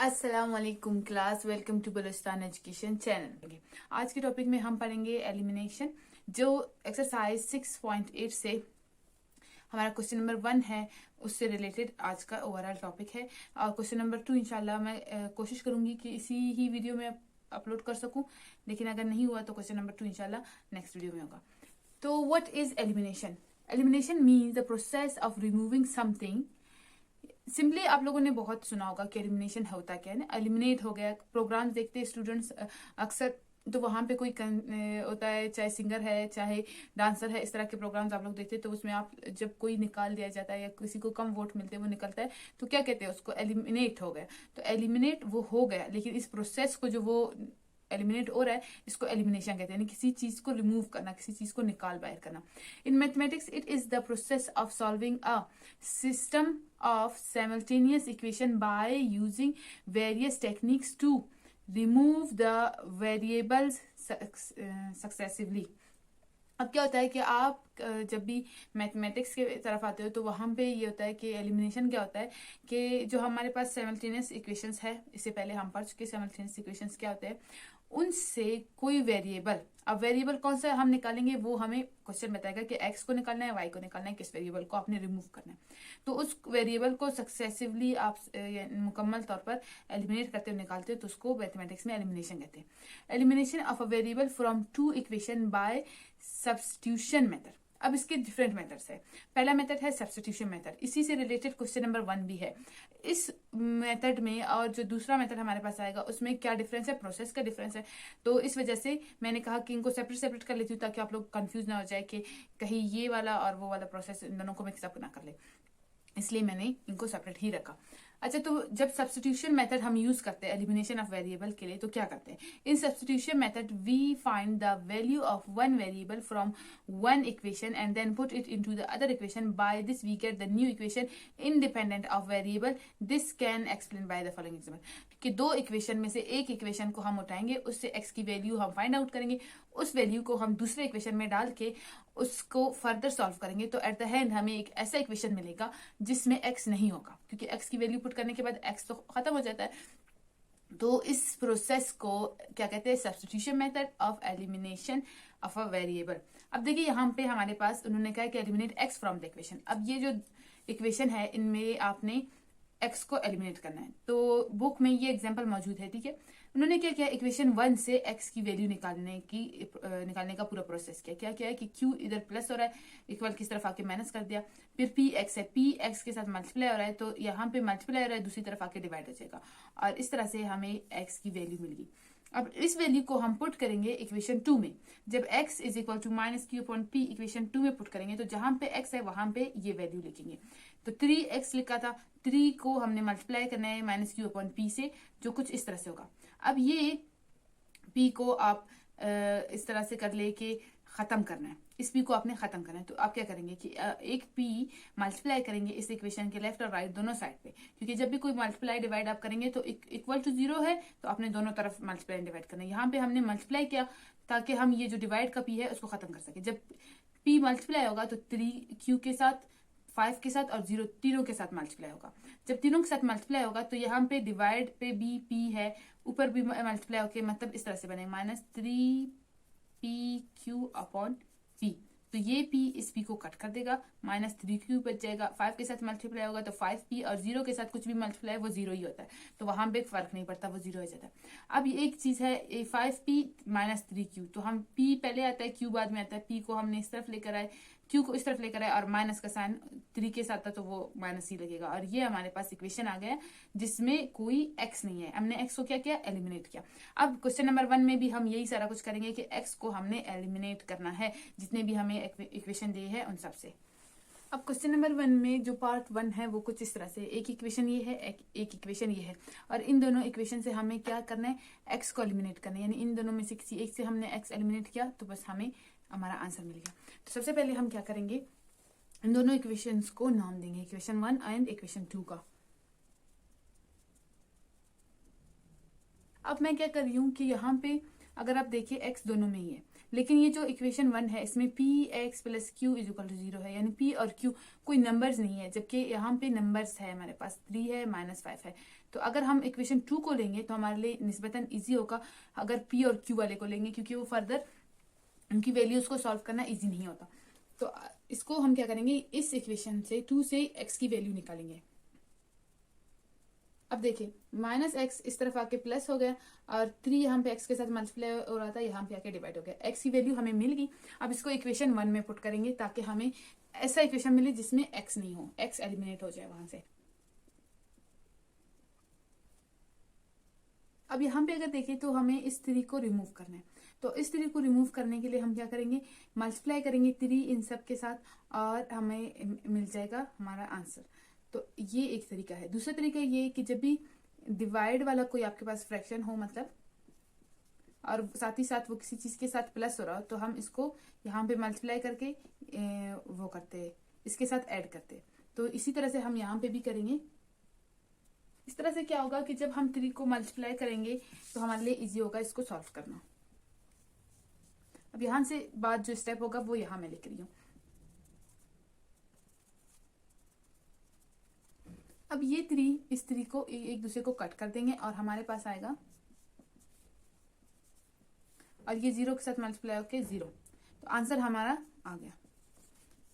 अस्सलाम वालेकुम class, welcome to Balochistan education channel. आज के टॉपिक में हम पढ़ेंगे एलिमिनेशन, जो एक्सरसाइज 6.8 से हमारा क्वेश्चन नंबर 1 है उससे रिलेटेड आज का ओवरऑल टॉपिक है। और क्वेश्चन नंबर 2 इंशाल्लाह मैं कोशिश करूंगी कि इसी ही वीडियो में अपलोड कर सकूं, लेकिन अगर नहीं हुआ तो क्वेश्चन नंबर 2 इंशाल्लाह नेक्स्ट वीडियो में होगा। तो what is elimination? Elimination means the process of removing something. Simply आप लोगों ने बहुत सुना होगा कि एलिमिनेशन होता क्या है ना। एलिमिनेट हो गया, प्रोग्राम्स देखते हैं स्टूडेंट्स अक्सर, तो वहां पे कोई होता है, चाहे सिंगर है चाहे डांसर है, इस तरह के प्रोग्राम्स आप लोग देखते हैं। तो उसमें आप जब कोई निकाल दिया जाता है या किसी को कम वोट मिलते हैं वो निकलता है, तो क्या कहते हैं उसको? एलिमिनेट हो गया। तो एलिमिनेट वो हो गया, लेकिन इस प्रोसेस को जो वो एलिमिनेट हो रहा है इसको एलिमिनेशन कहते हैं, यानी किसी चीज को रिमूव करना, किसी चीज को निकाल बाहर करना। In mathematics it is the process of solving a system of simultaneous equation by using various techniques to remove the variables successively। अब क्या होता है कि आप जब भी मैथमेटिक्स के तरफ आते हो तो वहां पे ये होता है कि एलिमिनेशन क्या होता है कि जो हमारे पास साइमल्टेनियस इक्वेशंस है, इससे पहले हम पढ़ चुके साइमल्टेनियस इक्वेशंस क्या होते हैं, उनसे कोई वेरिएबल, अब वेरिएबल कौन सा हम निकालेंगे वो हमें क्वेश्चन बताएगा कि एक्स को निकालना है, वाई को निकालना है, किस वेरिएबल को आपने रिमूव करना है। तो उस वेरिएबल को सक्सेसिवली आप मुकम्मल तौर पर एलिमिनेट करते हुए निकालते हो, तो उसको मैथमेटिक्स में एलिमिनेशन कहते हैं। Elimination of a variable from two equation by substitution method. अब इसके डिफरेंट मेथड्स है। पहला मेथड है सब्स्टिट्यूशन मेथड, इसी से रिलेटेड क्वेश्चन नंबर 1 भी है। इस मेथड में और जो दूसरा मेथड हमारे पास आएगा उसमें क्या डिफरेंस है? प्रोसेस का डिफरेंस है। तो इस वजह से मैंने कहा कि इनको सेपरेट सेपरेट कर लेती हूँ ताकि आप लोग कंफ्यूज ना हो जाए कि कहीं ये वाला और वो वाला प्रोसेस इन दोनों को मिक्सअप ना कर ले, इसलिए मैंने इनको सेपरेट ही रखा। अच्छा, तो जब सब्स्टिट्यूशन मेथड हम यूज करते हैं एलिमिनेशन ऑफ वेरिएबल के लिए, तो क्या करते हैं? In substitution method we find the value of one variable from one equation and then put it into the other equation. By this we get the new equation independent of variable. This can explain by the following example, कि दो equation में से एक equation को हम उठाएंगे, उससे x की वैल्यू हम फाइंड आउट करेंगे, उस वैल्यू को हम दूसरे इक्वेशन में डाल के उसको फर्दर सॉल्व करेंगे, तो एट द एंड हमें एक ऐसा इक्वेशन मिलेगा जिसमें एक्स नहीं होगा, क्योंकि एक्स की वैल्यू पुट करने के बाद एक्स तो खत्म हो जाता है। तो इस प्रोसेस को क्या कहते हैं? Substitution method of elimination of a variable. अब देखिए यहाँ पे हमारे पास उन्होंने कहा कि eliminate x from the equation. अब ये जो इक्वेशन है इनमें आपने एक्स को एलिमिनेट करना है, तो बुक में ये एग्जांपल मौजूद है, ठीक है। उन्होंने क्या किया? इक्वेशन 1 से एक्स की वैल्यू निकालने का पूरा प्रोसेस किया। क्या किया है कि क्यू इधर प्लस हो रहा है, इक्वल किस तरफ आके माइनस कर दिया, फिर पी एक्स है, पी एक्स के साथ मल्टीप्लाई हो रहा है, तो यहाँ पे मल्टीप्लाई हो रहा है, दूसरी तरफ आके डिवाइड हो जाएगा, और इस तरह से हमें एक्स की वैल्यू मिल गई। अब इस वैल्यू को हम पुट करेंगे इक्वेशन 2 में। जब x is equal to minus q upon p equation 2 में पुट करेंगे, तो जहां पे x है वहां पे ये वैल्यू लिखेंगे। तो 3x लिखा था, 3 को हमने मल्टीप्लाई करना है माइनस क्यू अपॉन पी से, जो कुछ इस तरह से होगा। अब ये p को आप इस तरह से कर ले कि खत्म करना है, इस p को आपने खत्म करना है, तो आप क्या करेंगे कि एक p मल्टीप्लाई करेंगे इस इक्वेशन के लेफ्ट और राइट दोनों साइड पे, क्योंकि जब भी कोई मल्टीप्लाई डिवाइड आप करेंगे तो इक्वल टू 0 है, तो आपने दोनों तरफ मल्टीप्लाई डिवाइड करना है। यहाँ पे हमने मल्टीप्लाई किया ताकि हम ये जो डिवाइड का p है उसको खत्म कर सके। जब p मल्टीप्लाई होगा तो 3q के साथ, 5 के साथ और 0 तीनों के साथ मल्टीप्लाई होगा। जब तीनों के साथ मल्टीप्लाई होगा तो यहाँ पे डिवाइड पे भी p है, ऊपर भी मल्टीप्लाई होके मतलब इस तरह से बने माइनस 3pq अपॉन p। तो ये p इस p को कट कर देगा, माइनस 3q बच जाएगा। 5 के साथ मल्टीप्लाई होगा तो 5p, और 0 के साथ कुछ भी मल्टीप्लाई वो 0 ही होता है, तो वहां पे फर्क नहीं पड़ता, वो 0 हो जाता है। अब ये एक चीज है 5p माइनस 3q, तो हम p पहले आता है q बाद में आता है, p को हमने इस तरफ लेकर आए, q को इस तरफ लेकर आए, और माइनस का साइन 3 के साथ था तो वो माइनस ही लगेगा, और ये हमारे पास इक्वेशन आ गया जिसमें कोई x नहीं है। हमने x को क्या किया? एलिमिनेट किया। अब क्वेश्चन नंबर 1 में भी हम यही सारा कुछ करेंगे कि x को हमने एलिमिनेट करना है, जितने भी हमें इक्वेशन दिए हैं उन सब से। अब क्वेश्चन नंबर 1 में जो पार्ट 1 है वो कुछ इस तरह से, एक इक्वेशन ये है, एक इक्वेशन ये है, और इन दोनों इक्वेशन से हमें क्या करना है? एक्स को एलिमिनेट करना है, यानी इन दोनों में से किसी एक से हमने एक्स एलिमिनेट किया तो बस हमें हमारा आंसर मिल गया। तो सबसे पहले हम क्या करेंगे? इन दोनों इक्वेशंस को नाम देंगे, इक्वेशन 1 एंड इक्वेशन 2 का। अब मैं क्या कर रही हूँ कि यहाँ पे अगर आप देखिए x दोनों में ही है, लेकिन ये जो इक्वेशन 1 है इसमें p x plus q is equal to 0 है, यानी p और q कोई नंबर्स नहीं है, जबकि यहाँ पे नंबर्स है, हमारे पास 3 है -5 है। तो अगर हम इक्वेशन 2 को लेंगे तो हमारे लिए निस्बतन ईजी होगा अगर p और q वाले को लेंगे, क्योंकि वो फर्दर उनकी वैल्यूज को सॉल्व करना ईजी नहीं होता। तो इसको हम क्या करेंगे, इस इक्वेशन से 2 से x की वैल्यू निकालेंगे। अब देखिए -x इस तरफ आके प्लस हो गया और 3 यहाँ पे x के साथ मल्टीप्लाई हो रहा था, यहाँ पे आके डिवाइड हो गया। x की वैल्यू हमें मिल गई। अब इसको इक्वेशन 1 में पुट करेंगे ताकि हमें ऐसा इक्वेशन मिले जिसमें x नहीं हो, x एलिमिनेट हो जाए वहां से। अब यहाँ पे अगर देखें तो हमें इस 3 को रिमूव करना है। तो इस 3 को रिमूव करने के लिए हम क्या करेंगे, मल्टीप्लाई करेंगे 3 इन सब के साथ और हमें मिल जाएगा हमारा आंसर। तो ये एक तरीका है। दूसरा तरीका ये कि जब भी डिवाइड वाला कोई आपके पास फ्रैक्शन हो, मतलब और साथ ही साथ वो किसी चीज के साथ प्लस हो रहा हो, तो हम इसको यहाँ पे मल्टीप्लाई करके वो करते, इसके साथ ऐड करते। तो इसी तरह से हम यहाँ पे भी करेंगे। इस तरह से क्या होगा कि जब हम 3 को मल्टीप्लाई करेंगे तो हमारे लिए इजी होगा इसको सॉल्व करना। अब यहां से बाद जो स्टेप होगा वो यहां मैं लिख रही हूं। अब ये 3 इस 3 को एक दूसरे को कट कर देंगे और हमारे पास आएगा, और ये 0 के साथ मल्टीप्लाई होके 0। तो आंसर हमारा आ गया।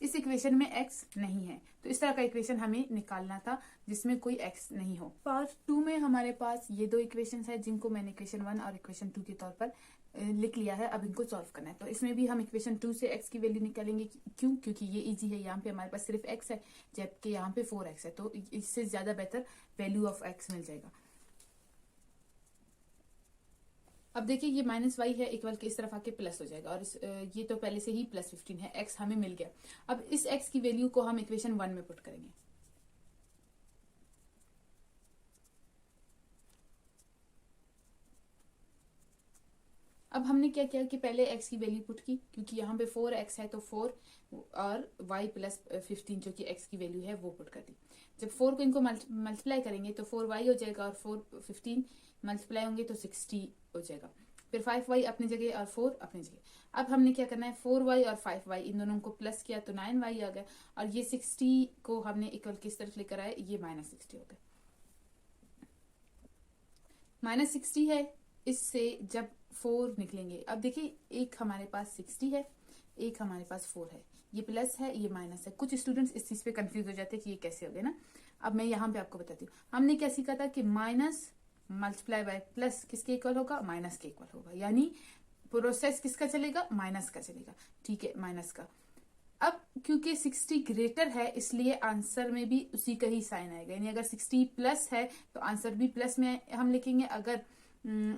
इस इक्वेशन में x नहीं है, तो इस तरह का इक्वेशन हमें निकालना था जिसमें कोई x नहीं हो। पार्ट 2 में हमारे पास ये 2 इक्वेशन है जिनको मैंने इक्वेशन 1 और इक्वेशन 2 के तौर पर लिख लिया है। अब इनको सॉल्व करना है। तो इसमें भी हम इक्वेशन 2 से x की वैल्यू निकालेंगे। क्यों? क्योंकि ये इजी है। यहाँ पे हमारे पास सिर्फ x है जबकि यहाँ पे 4x है, तो इससे ज्यादा बेहतर वैल्यू ऑफ x मिल जाएगा। अब देखिए ये -y है इक्वल के इस तरफ आके प्लस हो जाएगा, और ये तो पहले से ही +15 है, x हमें मिल गया। अब इस x की वैल्यू को हम इक्वेशन 1 में पुट करेंगे। अब हमने क्या किया कि पहले x की वैल्यू पुट की, क्योंकि यहाँ पे 4x है तो 4 और y प्लस 15 जो कि x की वैल्यू है वो पुट कर दी। जब 4 को इनको मल्टीप्लाई करेंगे तो 4y हो जाएगा और 15 मल्टीप्लाई होंगे तो 60 हो जाएगा। फिर 5y अपनी जगह और 4 अपनी जगह। अब हमने क्या करना है, 4y और 5y इन दोनों को प्लस किया तो 9y आ गया, और ये 60 को हमने इक्वल किस तरफ लेकर आए, ये -60 हो गया। -60 है, इससे जब 4 निकलेंगे, अब देखिए एक हमारे पास 60 है, एक हमारे पास 4 है, ये प्लस है ये माइनस है। कुछ स्टूडेंट्स इस चीज पे कंफ्यूज हो जाते हैं कि ये कैसे हो गया ना। अब मैं यहाँ पे आपको बताती हूँ। हमने क्या सीखा था कि माइनस मल्टीप्लाई बाय प्लस किसके इक्वल होगा, माइनस के इक्वल होगा, यानी प्रोसेस किसका चलेगा, माइनस का चलेगा। ठीक है, माइनस का। अब क्योंकि 60 ग्रेटर है इसलिए आंसर में भी उसी का ही साइन आएगा, यानी अगर 60 प्लस है तो आंसर भी प्लस में हम लिखेंगे, अगर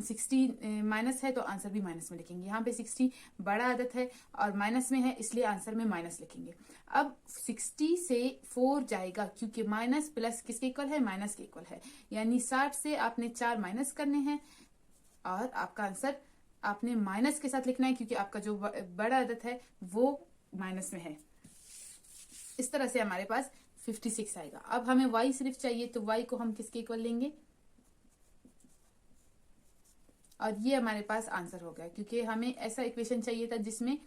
60 माइनस है तो आंसर भी माइनस में लिखेंगे। यहाँ पे 60 बड़ा आदत है और माइनस में है इसलिए आंसर में माइनस लिखेंगे। अब 60 से 4 जाएगा क्योंकि माइनस प्लस किसके इक्वल है, माइनस के इक्वल है, यानी 60 से आपने 4 माइनस करने हैं और आपका आंसर आपने माइनस के साथ लिखना है, क्योंकि आपका जो बड़ा आदत है वो माइनस में है। इस तरह से हमारे पास 56 आएगा। अब हमें y सिर्फ चाहिए तो y को हम किसके इक्वल लेंगे, और ये हमारे पास आंसर हो गया, क्योंकि हमें ऐसा इक्वेशन चाहिए था जिसमें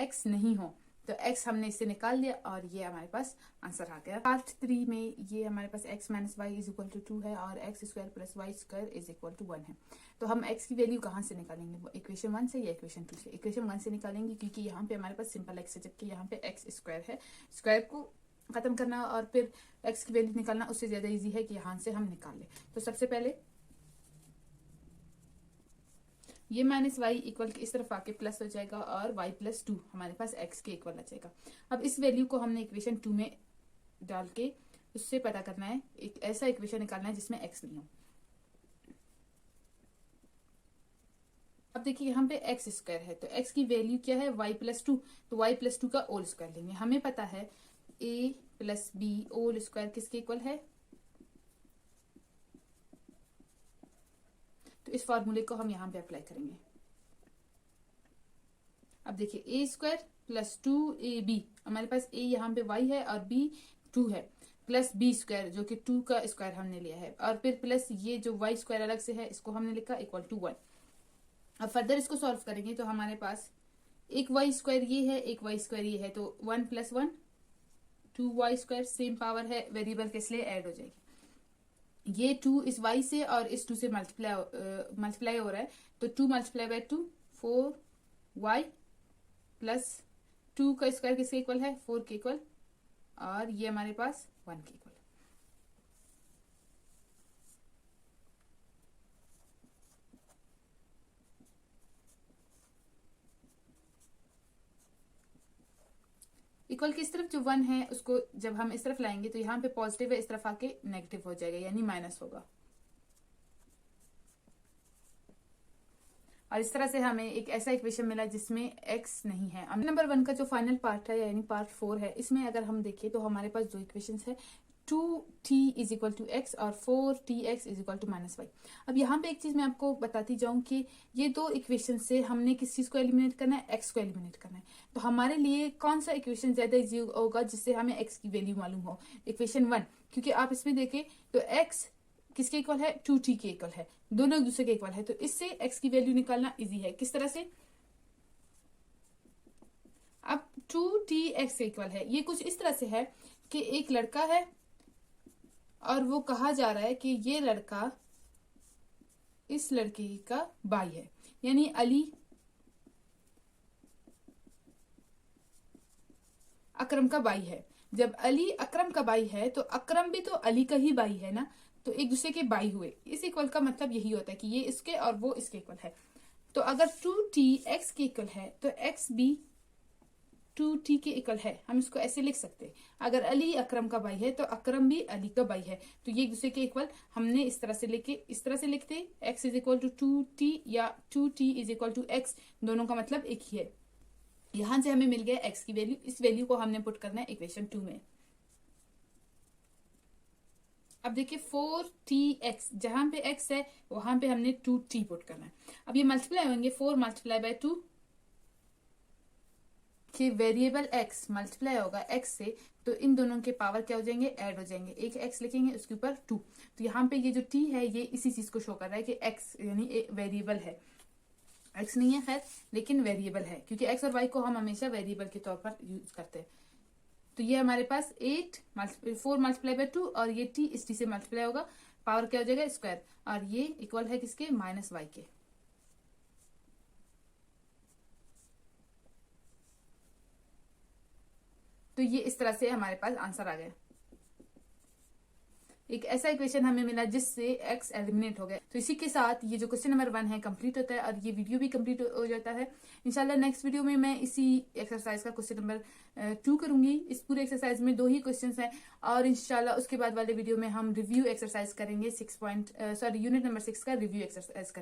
x नहीं हो, तो x हमने इससे निकाल लिया और ये हमारे पास आंसर आ गया। पार्ट 3 में ये हमारे पास x minus y is equal to 2 है और x square plus y square is equal to 1 है। तो हम x की वैल्यू कहाँ से निकालेंगे, इक्वेशन 1 से या इक्वेशन 2 से? इक्वेशन 1 से निकालेंगे, क्योंकि यहाँ पे हमारे पास सिंपल x है जबकि यहाँ पे x स्क्वायर है। स्क्वायर को खत्म करना और फिर x की वैल्यू निकालना उससे ज्यादा इजी है कि यहाँ से हम निकाल ले। तो सबसे पहले ये माइनस वाई इक्वल के इस तरफ आके प्लस हो जाएगा और y प्लस 2 हमारे पास x के इक्वल आ जाएगा। अब इस वैल्यू को हमने इक्वेशन 2 में डाल के उससे पता करना है, एक ऐसा इक्वेशन निकालना है जिसमें x नहीं हो। अब देखिए यहाँ पे x स्क्वायर है तो x की वैल्यू क्या है, y प्लस 2, तो y प्लस 2 का होल स्क्वायर लेंगे। हमें पता है a plus b whole square किसके इक्वल है, तो इस फॉर्मूले को हम यहाँ पे अप्लाई करेंगे। अब देखिए ए स्क्वायर प्लस 2ab, हमारे पास a यहाँ पे y है और b 2 है, प्लस बी स्क्वायर जो कि 2 का स्क्वायर हमने लिया है, और फिर प्लस ये जो y स्क्वायर अलग से है इसको हमने लिखा इक्वल टू 1। अब फर्दर इसको सॉल्व करेंगे तो हमारे पास एक वाई स्क्वायर ये है, एक वाई स्क्वायर ये है, तो 1 + 1 2y² सेम पावर है, वेरिएबल के इसलिए ऐड हो जाएगी। ये 2 इस y से और इस 2 से मल्टीप्लाई हो रहा है, तो 2 × 2 4y प्लस 2 का स्क्वायर किसके इक्वल है, 4 के इक्वल, और ये हमारे पास 1 के इक्वल। इक्वल की इस तरफ जो 1 है उसको जब हम इस तरफ लाएंगे तो यहाँ पे पॉजिटिव है, इस तरफ आके नेगेटिव हो जाएगा, यानी माइनस होगा। और इस तरह से हमें एक ऐसा इक्वेशन मिला जिसमें x नहीं है। अब नंबर 1 का जो फाइनल पार्ट है यानी पार्ट 4 है, इसमें अगर हम देखें तो हमारे पास दो इक्वेशंस है, 2t = x और 4tx = -y। अब यहाँ पे एक चीज मैं आपको बताती जाऊं कि ये दो इक्वेशन से हमने किस चीज को एलिमिनेट करना है, x को एलिमिनेट करना है। तो हमारे लिए कौन सा इक्वेशन ज्यादा इजी होगा जिससे हमें x की वैल्यू मालूम हो, इक्वेशन 1, क्योंकि आप इसमें देखें तो x किसके इक्वल है, 2t के इक्वल है, दोनों एक दूसरे के इक्वल है, तो इससे x की वैल्यू निकालना इजी है। किस तरह से, अब 2tx के इक्वल है, ये कुछ इस तरह से है कि एक लड़का है और वो कहा जा रहा है कि ये लड़का इस लड़के का भाई है, यानी अली अकरम का भाई है। जब अली अकरम का भाई है तो अकरम भी तो अली का ही भाई है ना, तो एक दूसरे के भाई हुए। इस इक्वल का मतलब यही होता है कि ये इसके और वो इसके इक्वल है। तो अगर 2t x के इक्वल है तो x भी 2t के इक्वल है, हम इसको ऐसे लिख सकते हैं। अगर अली अकरम का भाई है तो अकरम भी अली का भाई है, तो ये एक दूसरे के इक्वल हमने इस तरह से लेके इस तरह से लिखते, x = 2t या 2t = x, दोनों का मतलब एक ही है। यहां से हमें मिल गया x की वैल्यू, इस वैल्यू को हमने पुट करना है इक्वेशन 2 में। अब देखिए 4tx, जहां पे x है वहां पे हमने 2t पुट करना है। अब ये मल्टीप्लाई होंगे, 4 × 2 कि वेरिएबल x मल्टीप्लाई होगा x से, तो इन दोनों के पावर क्या हो जाएंगे, ऐड हो जाएंगे। एक x लिखेंगे उसके ऊपर 2, तो यहाँ पे ये जो t है ये इसी चीज को शो कर रहा है कि x यानी एक वेरिएबल है, x नहीं है खैर लेकिन वेरिएबल है, क्योंकि x और y को हम हमेशा वेरिएबल के तौर पर यूज करते हैं। तो ये हमारे पास 4 × 2 और ये t इस t से मल्टीप्लाई होगा, पावर क्या हो जाएगा, स्क्वायर, और ये इक्वल है किसके, -y के। तो ये इस तरह से हमारे पास आंसर आ गया। एक ऐसा इक्वेशन हमें मिला जिससे x एलिमिनेट हो गया। तो इसी के साथ ये जो क्वेश्चन नंबर 1 है कंप्लीट होता है और ये वीडियो भी कंप्लीट हो जाता है। इंशाल्लाह नेक्स्ट वीडियो में मैं इसी एक्सरसाइज का क्वेश्चन नंबर 2 करूंगी। इस पूरे एक्सरसाइज में 2 ही क्वेश्चंस हैं और इंशाल्लाह उसके बाद वाले वीडियो में हम रिव्यू एक्सरसाइज करेंगे, यूनिट नंबर 6 का रिव्यू एक्सरसाइज करेंगे।